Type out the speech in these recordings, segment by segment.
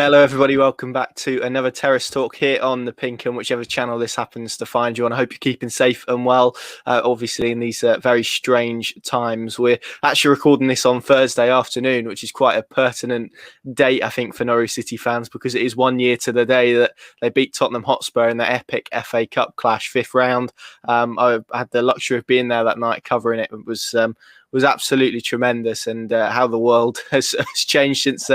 Hello, everybody. Welcome back to another Terrace Talk here on the Pink and whichever channel this happens to find you on. I hope you're keeping safe and well, obviously, in these very strange times. We're actually recording this on Thursday afternoon, which is quite a pertinent date, I think, for Norwich City fans, because it is 1 year to the day that they beat Tottenham Hotspur in the epic FA Cup clash, 5th round. I had the luxury of being there that night covering it. It was absolutely tremendous, and how the world has changed since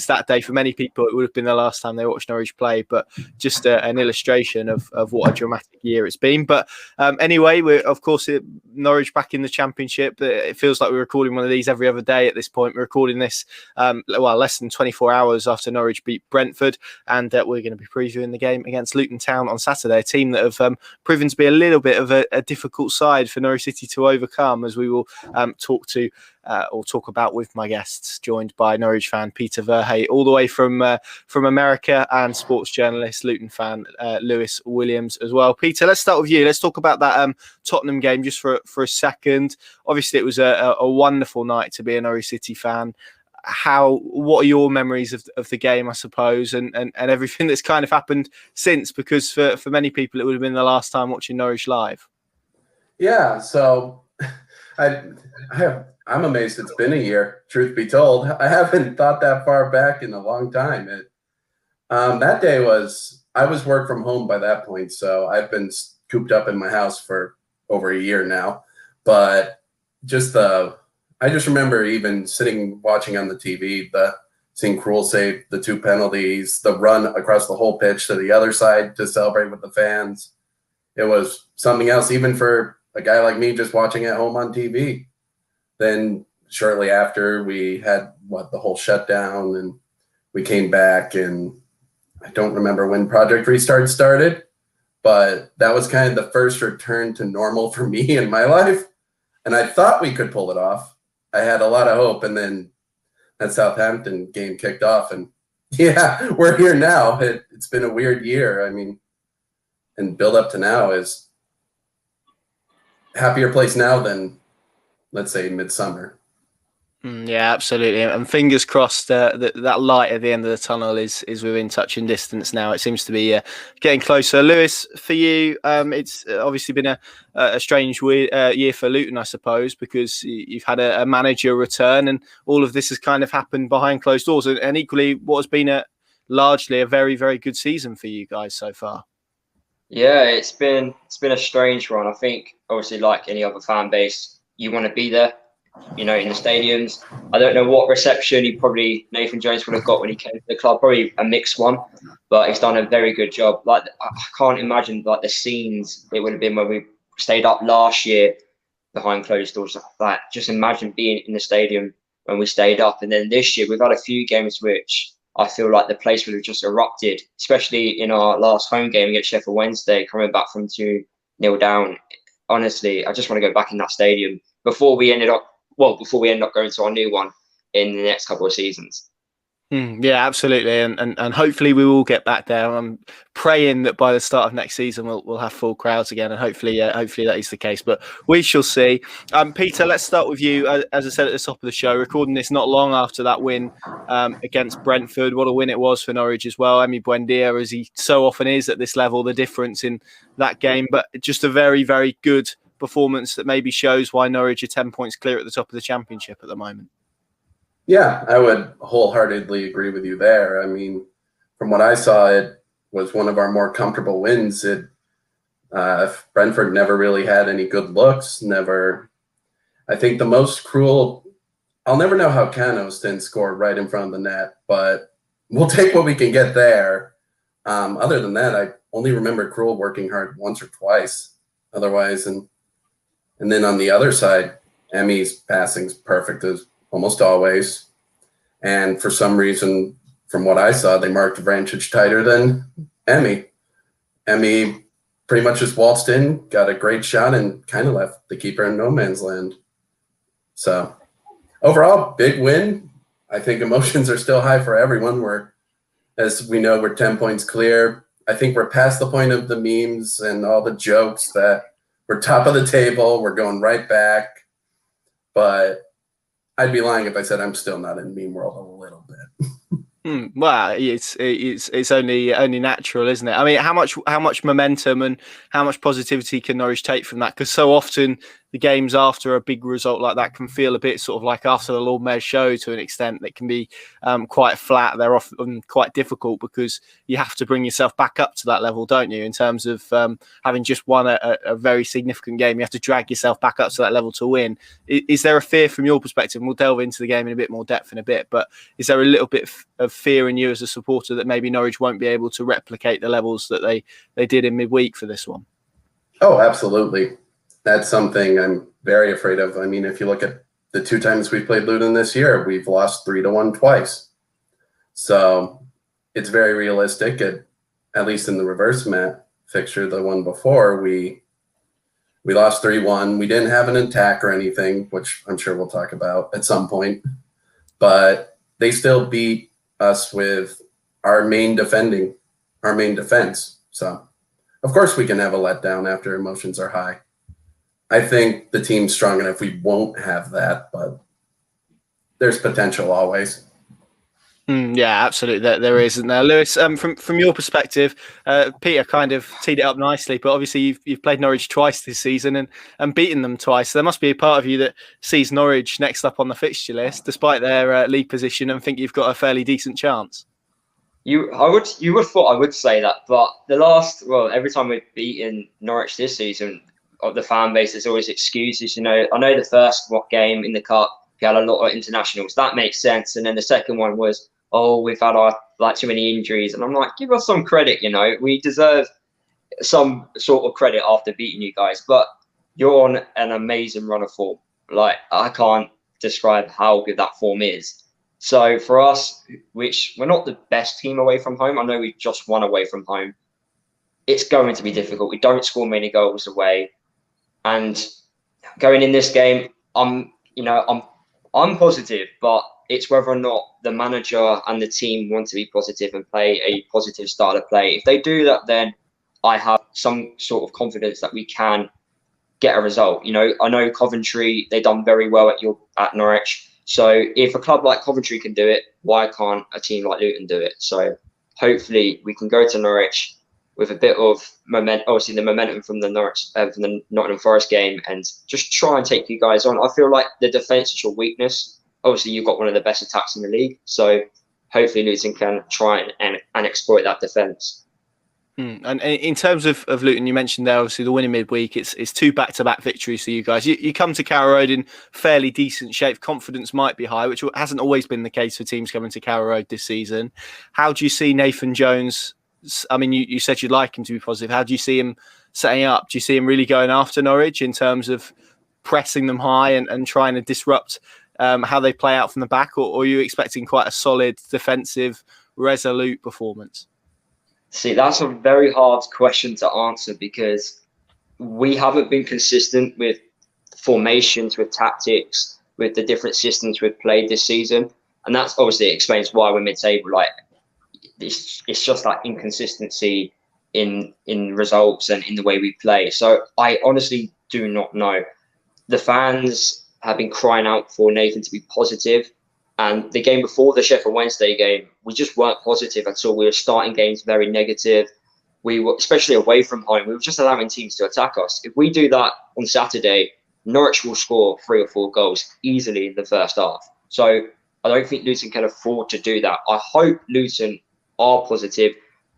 that day. For many people, it would have been the last time they watched Norwich play, but just an illustration of what a dramatic year it's been. But anyway, we're, of course, Norwich back in the Championship. It feels like we're recording one of these every other day at this point. We're recording this, less than 24 hours after Norwich beat Brentford, and we're going to be previewing the game against Luton Town on Saturday, a team that have proven to be a little bit of a difficult side for Norwich City to overcome, as we will talk about with my guests, joined by Norwich fan Peter Verhey, all the way from America, and sports journalist, Luton fan Lewis Williams as well. Peter, let's start with you. Let's talk about that Tottenham game just for a second. Obviously, it was a wonderful night to be a Norwich City fan. What are your memories of the game, I suppose, and everything that's kind of happened since? Because for many people, it would have been the last time watching Norwich live. Yeah, so I'm amazed it's been a year, truth be told. I haven't thought that far back in a long time. That day I was work from home by that point, so I've been cooped up in my house for over a year now. But I just remember even sitting watching on the TV, seeing Krul save the 2 penalties, the run across the whole pitch to the other side to celebrate with the fans. It was something else, even for a guy like me just watching at home on TV. Then shortly after, we had the whole shutdown, and we came back, and I don't remember when Project Restart started, but that was kind of the first return to normal for me in my life. And I thought we could pull it off. I had a lot of hope, and then that Southampton game kicked off, and yeah, we're here now. It's been a weird year. I mean, and build up to now is happier place now than, let's say, midsummer. Yeah, absolutely. And fingers crossed that light at the end of the tunnel is within touching distance now. It seems to be getting closer. Lewis, for you, it's obviously been a strange year for Luton, I suppose, because you've had a manager return, and all of this has kind of happened behind closed doors. And equally, what has been largely a very, very good season for you guys so far. Yeah, it's been a strange one. I think, obviously, like any other fan base, you want to be there, in the stadiums. I don't know what reception Nathan Jones would have got when he came to the club. Probably a mixed one, but he's done a very good job. Like, I can't imagine the scenes it would have been when we stayed up last year behind closed doors. Like, just imagine being in the stadium when we stayed up. And then this year we've had a few games which I feel like the place would have just erupted, especially in our last home game against Sheffield Wednesday, coming back from 2-0 down. Honestly, I just want to go back in that stadium before we end up going to our new one in the next couple of seasons. Yeah, absolutely, and hopefully we will get back there. I'm praying that by the start of next season we'll have full crowds again, and hopefully that is the case. But we shall see. Peter, let's start with you. As I said at the top of the show, recording this not long after that win against Brentford. What a win it was for Norwich as well. Emi Buendia, as he so often is at this level, the difference in that game, but just a very, very good performance that maybe shows why Norwich are 10 points clear at the top of the Championship at the moment. Yeah, I would wholeheartedly agree with you there. I mean, from what I saw, it was one of our more comfortable wins. Brentford never really had any good looks. I think the most cruel, I'll never know how Canos didn't score right in front of the net, but we'll take what we can get there. Other than that, I only remember Krul working hard once or twice otherwise. And then on the other side, Emi's passing's perfect as almost always. And for some reason, from what I saw, they marked Vrancic tighter than Emi. Emi pretty much just waltzed in, got a great shot, and kind of left the keeper in no man's land. So overall, big win. I think emotions are still high for everyone. As we know, we're 10 points clear. I think we're past the point of the memes and all the jokes that we're top of the table. We're going right back. But I'd be lying if I said I'm still not in meme world a little bit. Well, it's only natural, isn't it? I mean, how much momentum and how much positivity can Norwich take from that? Because so often the games after a big result like that can feel a bit sort of like after the Lord Mayor's show to an extent. That can be quite flat. They're often quite difficult because you have to bring yourself back up to that level, don't you? In terms of having just won a very significant game, you have to drag yourself back up to that level to win. Is there a fear from your perspective? And we'll delve into the game in a bit more depth in a bit, but is there a little bit of fear in you as a supporter that maybe Norwich won't be able to replicate the levels that they did in midweek for this one? Oh, absolutely. That's something I'm very afraid of. I mean, if you look at the 2 times we've played Luton this year, we've lost 3-1 twice. So it's very realistic. At least in the reverse mat fixture, the one before, we lost 3-1. We didn't have an attack or anything, which I'm sure we'll talk about at some point. But they still beat us with our main defense. So, of course, we can have a letdown after emotions are high. I think the team's strong enough. We won't have that, but there's potential always. Yeah, absolutely. There is, isn't there, Lewis? From your perspective, Peter kind of teed it up nicely, but obviously you've played Norwich twice this season and beaten them twice. So there must be a part of you that sees Norwich next up on the fixture list, despite their league position, and think you've got a fairly decent chance. You would thought I would say that, but every time we've beaten Norwich this season, of the fan base, there's always excuses. I know the first game in the cup, we had a lot of internationals. That makes sense. And then the second one was, we've had too many injuries. And I'm like, give us some credit. We deserve some sort of credit after beating you guys. But you're on an amazing run of form. I can't describe how good that form is. So for us, which we're not the best team away from home, I know we just won away from home. It's going to be difficult. We don't score many goals away. And going in this game, I'm positive, but it's whether or not the manager and the team want to be positive and play a positive style of play. If they do that, then I have some sort of confidence that we can get a result. I know Coventry, they've done very well at Norwich. So if a club like Coventry can do it, why can't a team like Luton do it? So hopefully we can go to Norwich with a bit of momentum, obviously the momentum from the Nottingham Forest game, and just try and take you guys on. I feel like the defence is your weakness. Obviously, you've got one of the best attacks in the league, so hopefully Luton can try and exploit that defence. And in terms of Luton, you mentioned there, obviously, the winning midweek. It's 2 back-to-back victories for you guys. You come to Carrow Road in fairly decent shape. Confidence might be high, which hasn't always been the case for teams coming to Carrow Road this season. How do you see Nathan Jones? I mean, you said you'd like him to be positive. How do you see him setting up? Do you see him really going after Norwich in terms of pressing them high and trying to disrupt how they play out from the back? Or are you expecting quite a solid, defensive, resolute performance? See, that's a very hard question to answer because we haven't been consistent with formations, with tactics, with the different systems we've played this season. And that's obviously explains why we're mid-table. It's just that inconsistency in results and in the way we play. So I honestly do not know. The fans have been crying out for Nathan to be positive. And the game before the Sheffield Wednesday game, we just weren't positive at all. We were starting games very negative. We were, especially away from home, we were just allowing teams to attack us. If we do that on Saturday, Norwich will score 3 or 4 goals easily in the first half. So I don't think Luton can afford to do that. I hope Luton are positive,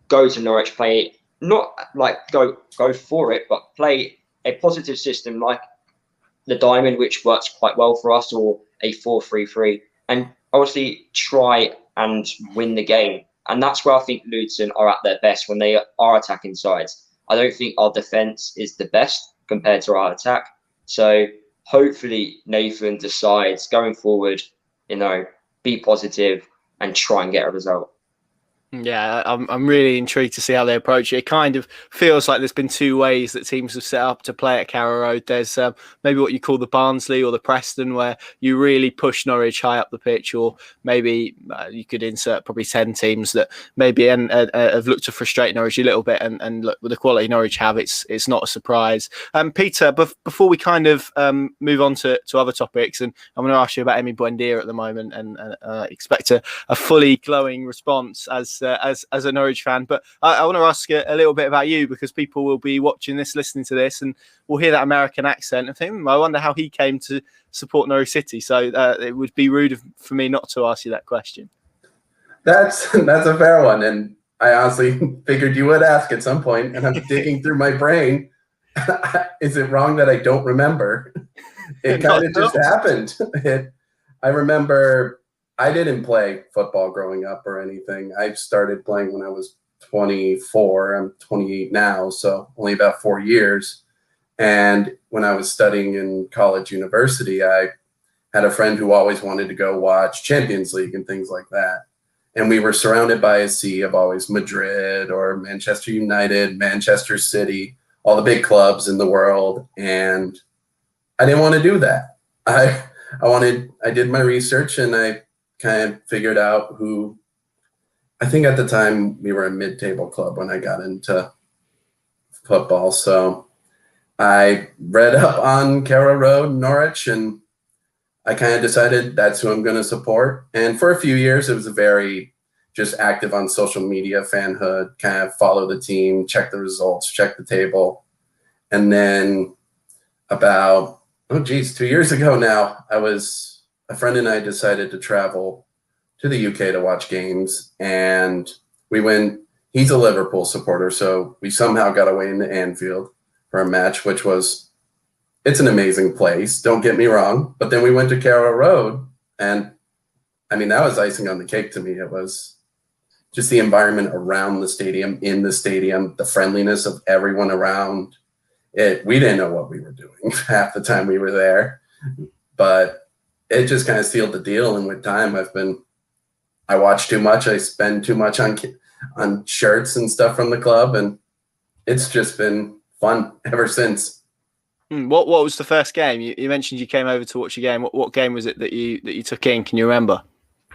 go to Norwich, play not go for it, but play a positive system like the Diamond, which works quite well for us, or a 4-3-3, and obviously try and win the game. And that's where I think Luton are at their best, when they are attacking sides. I don't think our defence is the best compared to our attack. So hopefully Nathan decides going forward, be positive and try and get a result. Yeah, I'm really intrigued to see how they approach it. It kind of feels like there's been two ways that teams have set up to play at Carrow Road. There's maybe what you call the Barnsley or the Preston, where you really push Norwich high up the pitch, or maybe you could insert probably 10 teams that maybe have looked to frustrate Norwich a little bit. And look, with the quality Norwich have, it's not a surprise. Peter, before we kind of move on to other topics, and I'm going to ask you about Emi Buendia at the moment, and expect a fully glowing response as a Norwich fan. But I want to ask a little bit about you, because people will be watching this, listening to this, and will hear that American accent and think, I wonder how he came to support Norwich City. So it would be rude for me not to ask you that question. That's a fair one, and I honestly figured you would ask at some point, and I'm digging through my brain. Is it wrong that I don't remember? It kind of just happened. I remember I didn't play football growing up or anything. I started playing when I was 24. I'm 28 now, so only about 4 years. And when I was studying in college university, I had a friend who always wanted to go watch Champions League and things like that. And we were surrounded by a sea of always Madrid or Manchester United, Manchester City, all the big clubs in the world. And I didn't want to do that. I did my research, and I kind of figured out who, I think at the time we were a mid-table club when I got into football. So I read up on Carrow Road, Norwich, and I kind of decided that's who I'm going to support. And for a few years, it was a very just active on social media fanhood, kind of follow the team, check the results, check the table. And then about, 2 years ago now, a friend and I decided to travel to the UK to watch games, and we went. He's a Liverpool supporter, so we somehow got away into Anfield for a match, which was, it's an amazing place, don't get me wrong, but then we went to Carrow Road, and I mean, that was icing on the cake to me. It was just the environment around the stadium, in the stadium, the friendliness of everyone around it. We didn't know what we were doing half the time we were there, but it just kind of sealed the deal. And with time, I watch too much. I spend too much on shirts and stuff from the club, and it's just been fun ever since. What was the first game? You mentioned you came over to watch a game. What game was it that you took in? Can you remember?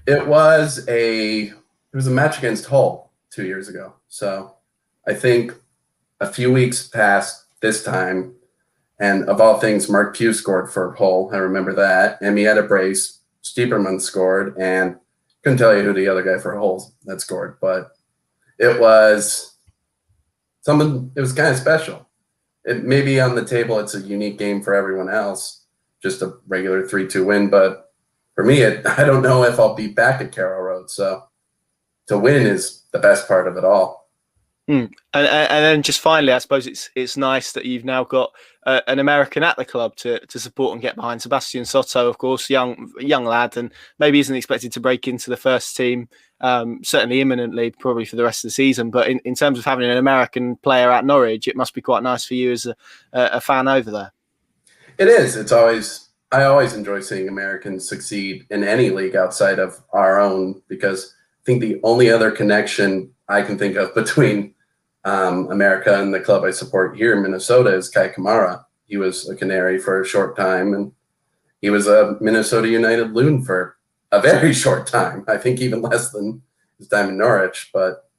It was a match against Hull 2 years ago. So I think a few weeks past this time, and of all things, Mark Pugh scored for Hull. I remember that. And he had a brace. Stiepermann scored, and couldn't tell you who the other guy for Hull that scored, but it was something. It was kind of special. It maybe on the table, it's a unique game for everyone else, just a regular 3-2 win. But for me, I don't know if I'll be back at Carrow Road. So to win is the best part of it all. And then just finally, I suppose it's nice that you've now got an American at the club to support and get behind. Sebastian Soto, of course, young lad, and maybe isn't expected to break into the first team, certainly imminently, probably for the rest of the season. But in terms of having an American player at Norwich, it must be quite nice for you as a fan over there. It is. I always enjoy seeing Americans succeed in any league outside of our own, because I think the only other connection I can think of between America and the club I support here in Minnesota is Kai Kamara. He was a Canary for a short time, and he was a Minnesota United loon for a very short time. I think even less than his time in Norwich. But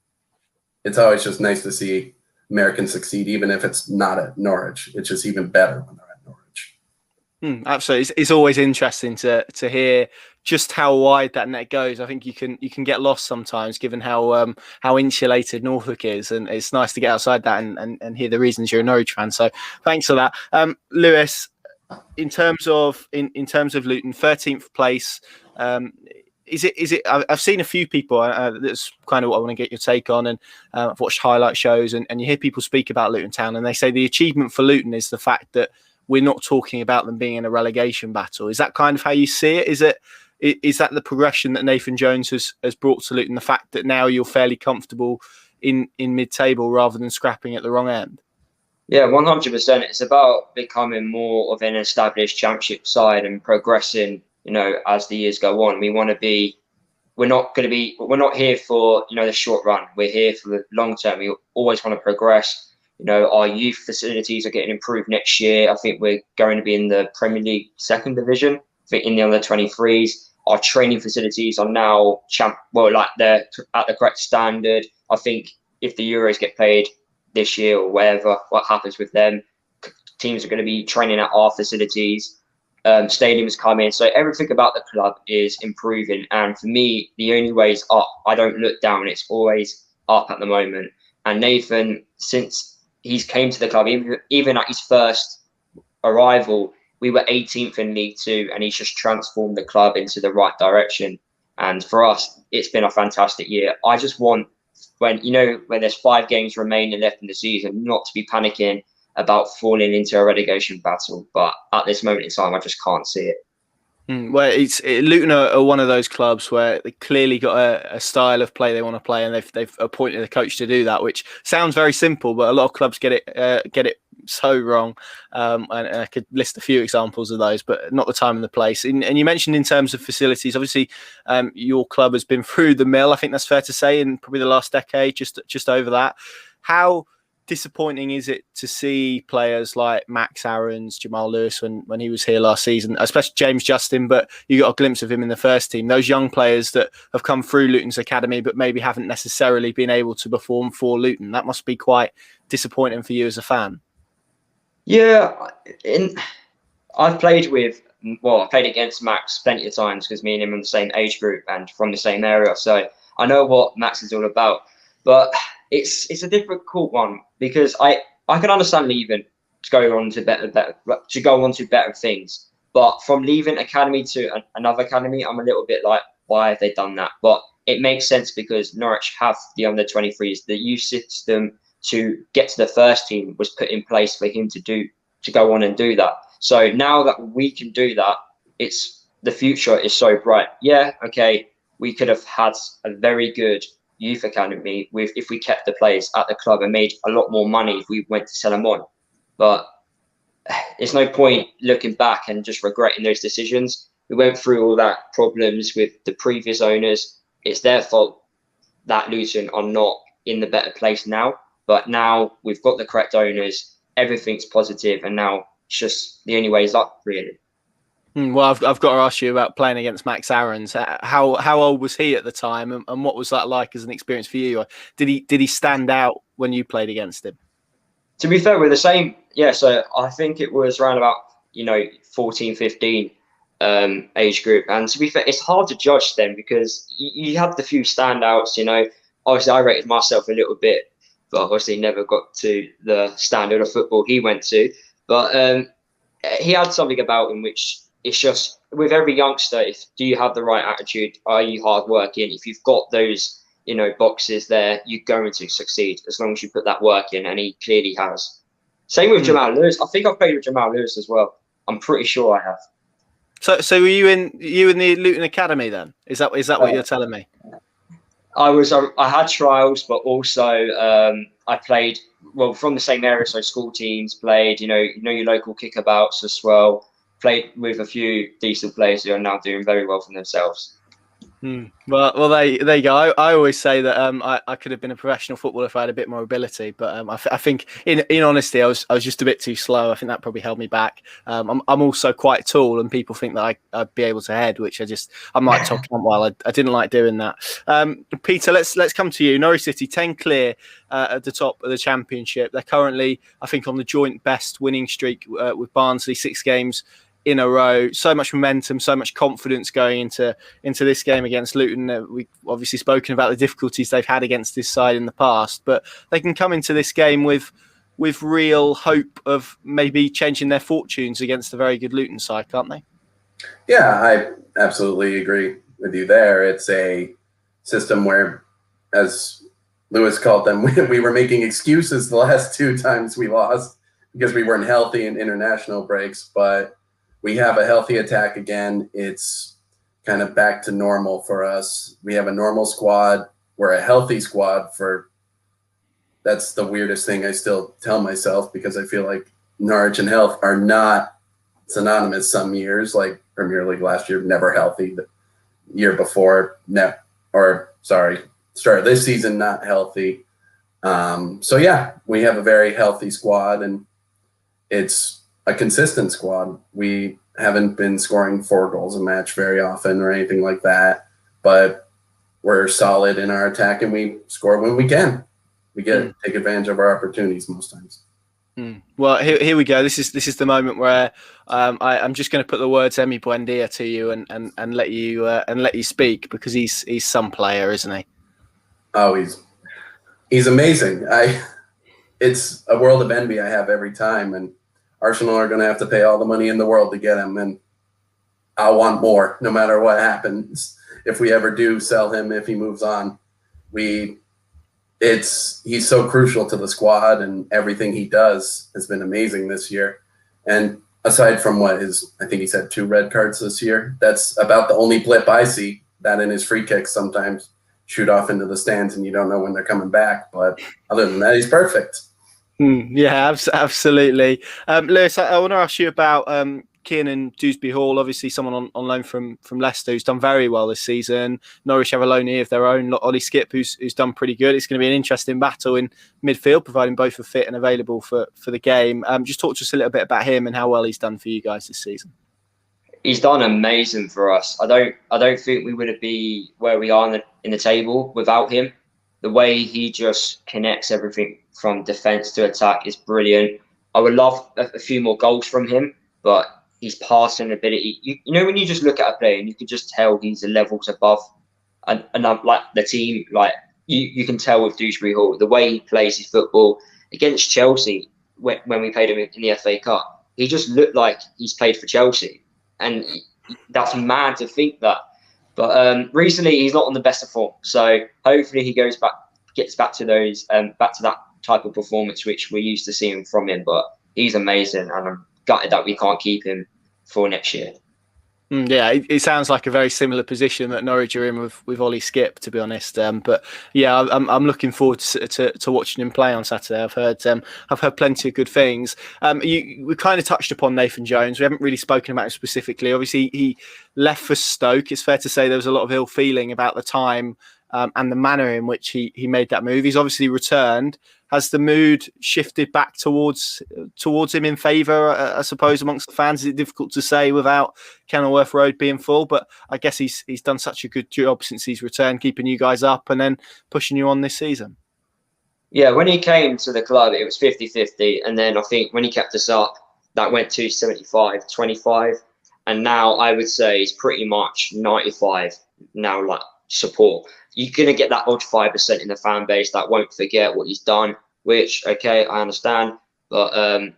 it's always just nice to see Americans succeed, even if it's not at Norwich. It's just even better when they're at Norwich. Absolutely, it's always interesting to hear just how wide that net goes. I think you can get lost sometimes, given how insulated Norfolk is, and it's nice to get outside that and hear the reasons you're a Norwich fan. So thanks for that, Lewis. In terms of Luton, 13th place. Is it? I've seen a few people. That's kind of what I want to get your take on, and I've watched highlight shows, and you hear people speak about Luton Town, and they say the achievement for Luton is the fact that we're not talking about them being in a relegation battle. Is that kind of how you see it? Is that the progression that Nathan Jones has brought to Luton? The fact that now you're fairly comfortable in mid-table rather than scrapping at the wrong end? Yeah, 100%. It's about becoming more of an established championship side and progressing, as the years go on. We want to be we're not here for, the short run. We're here for the long term. We always want to progress. Our youth facilities are getting improved next year. I think we're going to be in the Premier League second division. I think in the under 23s. Our training facilities are now they're at the correct standard. I think if the Euros get played this year or wherever, what happens with them, teams are going to be training at our facilities. Stadiums come in, so everything about the club is improving. And for me, the only way is up. I don't look down; it's always up at the moment. And Nathan, since he's came to the club, even at his first arrival, we were 18th in League Two, and he's just transformed the club into the right direction. And for us, it's been a fantastic year. I just want, when there's 5 games remaining left in the season, not to be panicking about falling into a relegation battle. But at this moment in time, I just can't see it. Well, Luton are one of those clubs where they clearly got a style of play they want to play, and they've appointed a coach to do that, which sounds very simple, but a lot of clubs get it so wrong. And I could list a few examples of those, but not the time and the place. And you mentioned in terms of facilities, obviously, your club has been through the mill. I think that's fair to say in probably the last decade, just over that. How disappointing is it to see players like Max Aarons, Jamal Lewis when he was here last season, especially James Justin, but you got a glimpse of him in the first team, those young players that have come through Luton's academy but maybe haven't necessarily been able to perform for Luton? That must be quite disappointing for you as a fan. Yeah, I played against Max plenty of times because me and him are in the same age group and from the same area, so I know what Max is all about. But it's a difficult one because I can understand leaving to go on to better things. But from leaving academy to another academy, I'm a little bit like, why have they done that? But it makes sense because Norwich have the under 23s. The youth system to get to the first team was put in place for him to go on and do that. So now that we can do that, the future is so bright. Yeah, okay, we could have had a very good youth academy if we kept the players at the club and made a lot more money if we went to sell them on. But there's no point looking back and just regretting those decisions. We went through all that problems with the previous owners. It's their fault that Luton are not in the better place now. But now we've got the correct owners, everything's positive, and now it's just the only way is up, really. Well, I've got to ask you about playing against Max Aarons. How old was he at the time, and what was that like as an experience for you? Did he stand out when you played against him? To be fair, we're the same. Yeah, so I think it was around about 14, 15 age group. And to be fair, it's hard to judge then because you have the few standouts. Obviously I rated myself a little bit, but obviously never got to the standard of football he went to. But he had something about him which. It's just with every youngster, do you have the right attitude? Are you hardworking? If you've got those, boxes there, you're going to succeed as long as you put that work in, and he clearly has. Same with Jamal Lewis. I think I've played with Jamal Lewis as well. I'm pretty sure I have. So were you in the Luton Academy then? Is that what you're telling me? I had trials, but also I played from the same area, so school teams played. Your local kickabouts as well. Played with a few decent players who are now doing very well for themselves. Well, there you go. I always say that I could have been a professional footballer if I had a bit more ability, but I think in honesty, I was just a bit too slow. I think that probably held me back. I'm also quite tall, and people think that I'd be able to head, which I'm like Tom Cantwell. I didn't like doing that. Peter, let's come to you. Norwich City 10 clear at the top of the Championship. They're currently, I think, on the joint best winning streak with Barnsley, 6 games in a row. So much momentum, so much confidence going into this game against Luton. We've obviously spoken about the difficulties they've had against this side in the past, but they can come into this game with real hope of maybe changing their fortunes against a very good Luton side, can't they? Yeah, I absolutely agree with you there. It's a system where, as Lewis called them, we were making excuses the last 2 times we lost because we weren't healthy in international breaks, but we have a healthy attack again. It's kind of back to normal for us. We have a normal squad. We're a healthy squad that's the weirdest thing I still tell myself because I feel like Norwich and health are not synonymous some years, like Premier League last year, never healthy. The year before, started this season not healthy. So yeah, we have a very healthy squad, and it's a consistent squad. We haven't been scoring 4 goals a match very often or anything like that, but we're solid in our attack, and we score when we can. We take advantage of our opportunities most times. Well, here we go. This is the moment where I'm just going to put the words Emi Buendia to you and let you speak, because he's some player, isn't he? Oh, he's amazing. It's a world of envy I have every time, and Arsenal are going to have to pay all the money in the world to get him, and I want more no matter what happens. If we ever do sell him, if he moves on, he's so crucial to the squad, and everything he does has been amazing this year. And aside from I think he's had 2 red cards this year. That's about the only blip I see. That in his free kicks sometimes shoot off into the stands, and you don't know when they're coming back. But other than that, he's perfect. Yeah, absolutely. Lewis, I want to ask you about Kiernan Dewsbury-Hall, obviously someone on loan from Leicester who's done very well this season. Norwich have a loanee of their own, Ollie Skipp, who's done pretty good. It's going to be an interesting battle in midfield, providing both are fit and available for the game. Just talk to us a little bit about him and how well he's done for you guys this season. He's done amazing for us. I don't think we would be where we are in the table without him. The way he just connects everything from defence to attack is brilliant. I would love a few more goals from him, but his passing ability, you know, when you just look at a player and you can just tell he's a levels above and like the team, like you can tell with Dewsbury-Hall, the way he plays his football against Chelsea when we played him in the FA Cup, he just looked like he's played for Chelsea. And that's mad to think that. But recently he's not on the best of form. So hopefully he gets back to that type of performance which we're used to seeing from him. But he's amazing, and I'm gutted that we can't keep him for next year. Yeah, it sounds like a very similar position that Norwich are in with Ollie Skipp, to be honest. But yeah, I'm looking forward to watching him play on Saturday. I've heard plenty of good things. We kind of touched upon Nathan Jones. We haven't really spoken about him specifically. Obviously, he left for Stoke. It's fair to say there was a lot of ill feeling about the time and the manner in which he made that move. He's obviously returned. Has the mood shifted back towards him in favour, I suppose, amongst the fans? Is it difficult to say without Kenilworth Road being full? But I guess he's done such a good job since he's returned, keeping you guys up and then pushing you on this season. Yeah, when he came to the club, it was 50-50. And then I think when he kept us up, that went to 75-25. And now I would say it's pretty much 95 now, like support. You're going to get that odd 5% in the fan base that won't forget what he's done, which, okay, I understand. But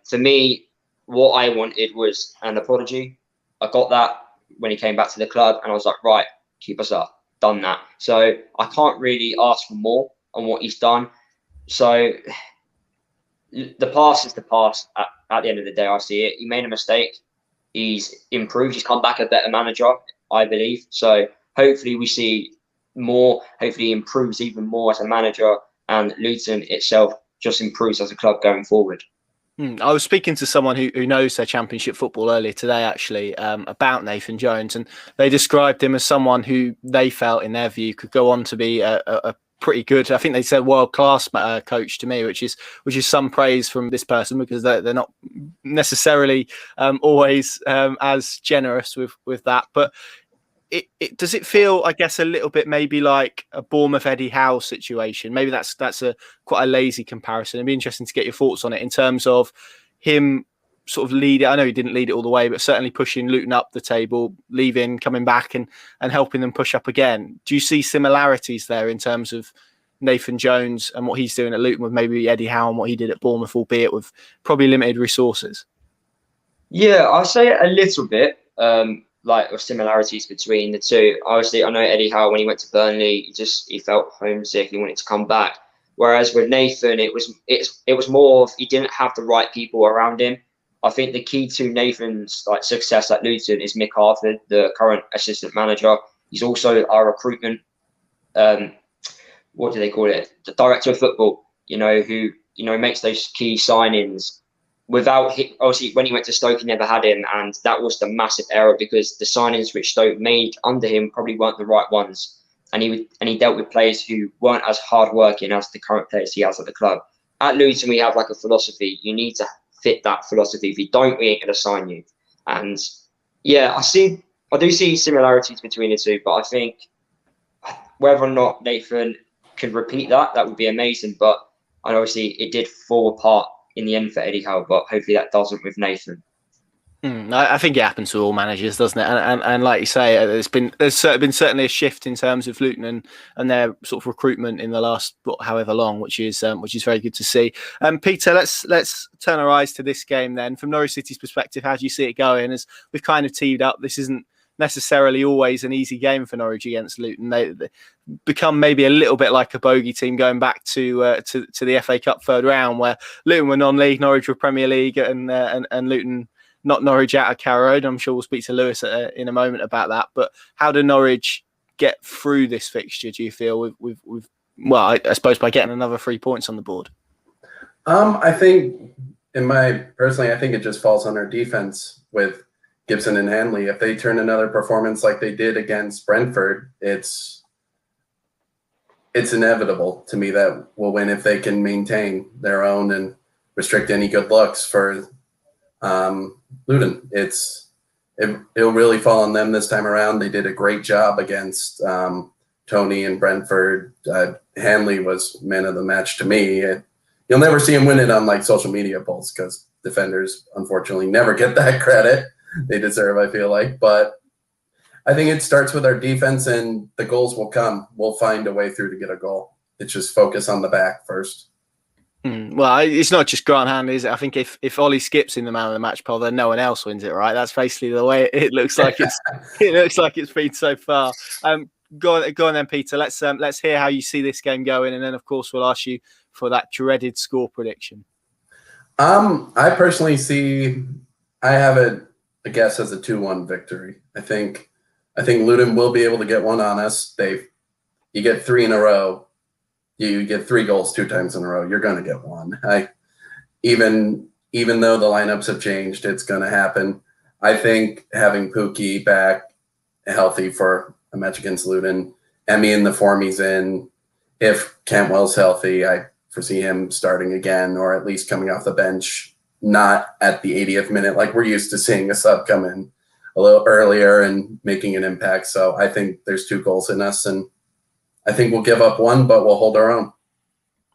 for me, what I wanted was an apology. I got that when he came back to the club, and I was like, right, keep us up. Done that. So I can't really ask for more on what he's done. So the past is the past. At the end of the day, I see it. He made a mistake. He's improved. He's come back a better manager, I believe. So hopefully we see more. Hopefully he improves even more as a manager, and Luton itself just improves as a club going forward. I was speaking to someone who knows their Championship football earlier today, actually, about Nathan Jones, and they described him as someone who they felt, in their view, could go on to be a pretty good, I think they said world-class coach to me, which is some praise from this person, because they're not necessarily always as generous with that. But it does it feel, I guess, a little bit maybe like a Bournemouth Eddie Howe situation? Maybe that's quite a lazy comparison. It'd be interesting to get your thoughts on it in terms of him sort of leading. I know he didn't lead it all the way, but certainly pushing Luton up the table, leaving, coming back, and helping them push up again. Do you see similarities there in terms of Nathan Jones and what he's doing at Luton with maybe Eddie Howe and what he did at Bournemouth, albeit with probably limited resources? Yeah, I'll say a little bit. Like similarities between the two. Obviously, I know Eddie Howe, when he went to Burnley, he felt homesick. He wanted to come back. Whereas with Nathan, it was more of he didn't have the right people around him. I think the key to Nathan's success at Luton is Mick Harford, the current assistant manager. He's also our recruitment. What do they call it? The director of football. Who makes those key signings. Without him, obviously, when he went to Stoke, he never had him, and that was the massive error, because the signings which Stoke made under him probably weren't the right ones. and he dealt with players who weren't as hardworking as the current players he has at the club. At Luton, we have like a philosophy. You need to fit that philosophy. If you don't, we ain't going to sign you. And yeah, I do see similarities between the two, but I think whether or not Nathan could repeat that would be amazing. But obviously, it did fall apart in the end for Eddie Howe, but hopefully that doesn't with Nathan. I think it happens to all managers, doesn't it? And like you say, there's been certainly a shift in terms of Luton and their sort of recruitment in the last however long, which is very good to see. Peter, let's turn our eyes to this game then. From Norwich City's perspective, how do you see it going? As we've kind of teed up, this isn't necessarily always an easy game for Norwich against Luton. They become maybe a little bit like a bogey team going back to the FA Cup third round, where Luton were non-league, Norwich were Premier League, and Luton not Norwich out of Carrow Road. I'm sure we'll speak to Lewis in a moment about that. But how do Norwich get through this fixture, do you feel, I suppose by getting another 3 points on the board? I think, I think it just falls on our defense with Gibson and Hanley. If they turn another performance like they did against Brentford, it's inevitable to me that we'll win if they can maintain their own and restrict any good looks for Luton. It'll really fall on them this time around. They did a great job against Tony and Brentford. Hanley was man of the match to me. You'll never see him win it on like social media polls because defenders unfortunately never get that credit they deserve, I feel like. But I think it starts with our defense, and the goals will come. We'll find a way through to get a goal. It's just focus on the back first. Well, it's not just Grant Hanley, is it? I think if Ollie Skip's in the man of the match poll, then no one else wins it, right? That's basically the way it looks like it's been so far. Go on then, Peter. Let's hear how you see this game going, and then of course we'll ask you for that dreaded score prediction. I personally I have a guess as a 2-1 victory. I think Luton will be able to get one on us. You get 3 in a row. You get 3 goals 2 times in a row, you're going to get one. Even though the lineups have changed, it's going to happen. I think having Pookie back healthy for a match against Luton, Emmy in the form he's in, if Cantwell's healthy, I foresee him starting again, or at least coming off the bench, not at the 80th minute like we're used to seeing a sub come in a little earlier and making an impact. So I think there's 2 goals in us, and I think we'll give up 1, but we'll hold our own.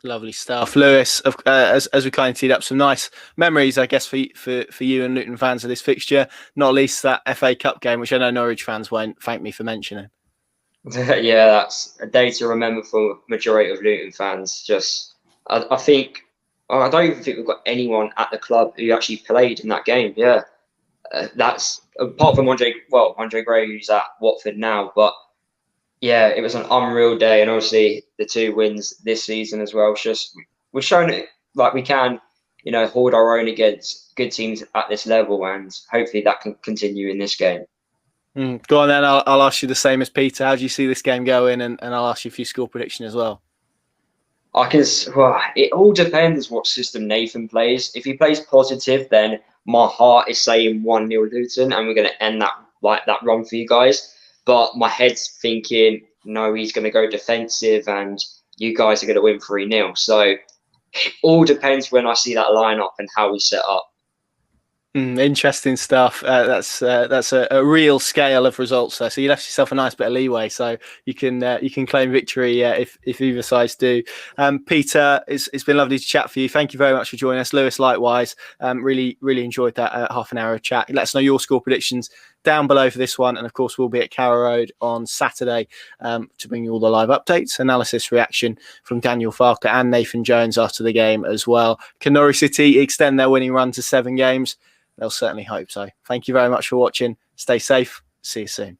Lovely stuff, Lewis. As we kind of teed up some nice memories, I guess, for you and Luton fans of this fixture, not least that FA Cup game, which I know Norwich fans won't thank me for mentioning. Yeah, that's a day to remember for majority of Luton fans. I don't even think we've got anyone at the club who actually played in that game. Yeah, that's apart from Andre Gray, who's at Watford now, but. Yeah, it was an unreal day, and obviously the 2 wins this season as well. We've shown it like we can, hold our own against good teams at this level, and hopefully that can continue in this game. Go on then. I'll ask you the same as Peter. How do you see this game going? And I'll ask you a few score prediction as well. It all depends what system Nathan plays. If he plays positive, then my heart is saying 1-0 Luton, and we're going to end that run for you guys. But my head's thinking, no, he's going to go defensive and you guys are going to win 3-0. So it all depends when I see that lineup and how we set up. Interesting stuff. That's a real scale of results there. So you left yourself a nice bit of leeway, so you can claim victory if either sides do. Peter, it's been lovely to chat for you. Thank you very much for joining us. Lewis, likewise. Really enjoyed that half an hour of chat. Let us know your score predictions down below for this one, and of course we'll be at Carrow Road on Saturday to bring you all the live updates, analysis, reaction from Daniel Farker and Nathan Jones after the game as well. Can Norwich City extend their winning run to 7 games? They'll certainly hope so. Thank you very much for watching. Stay safe. See you soon.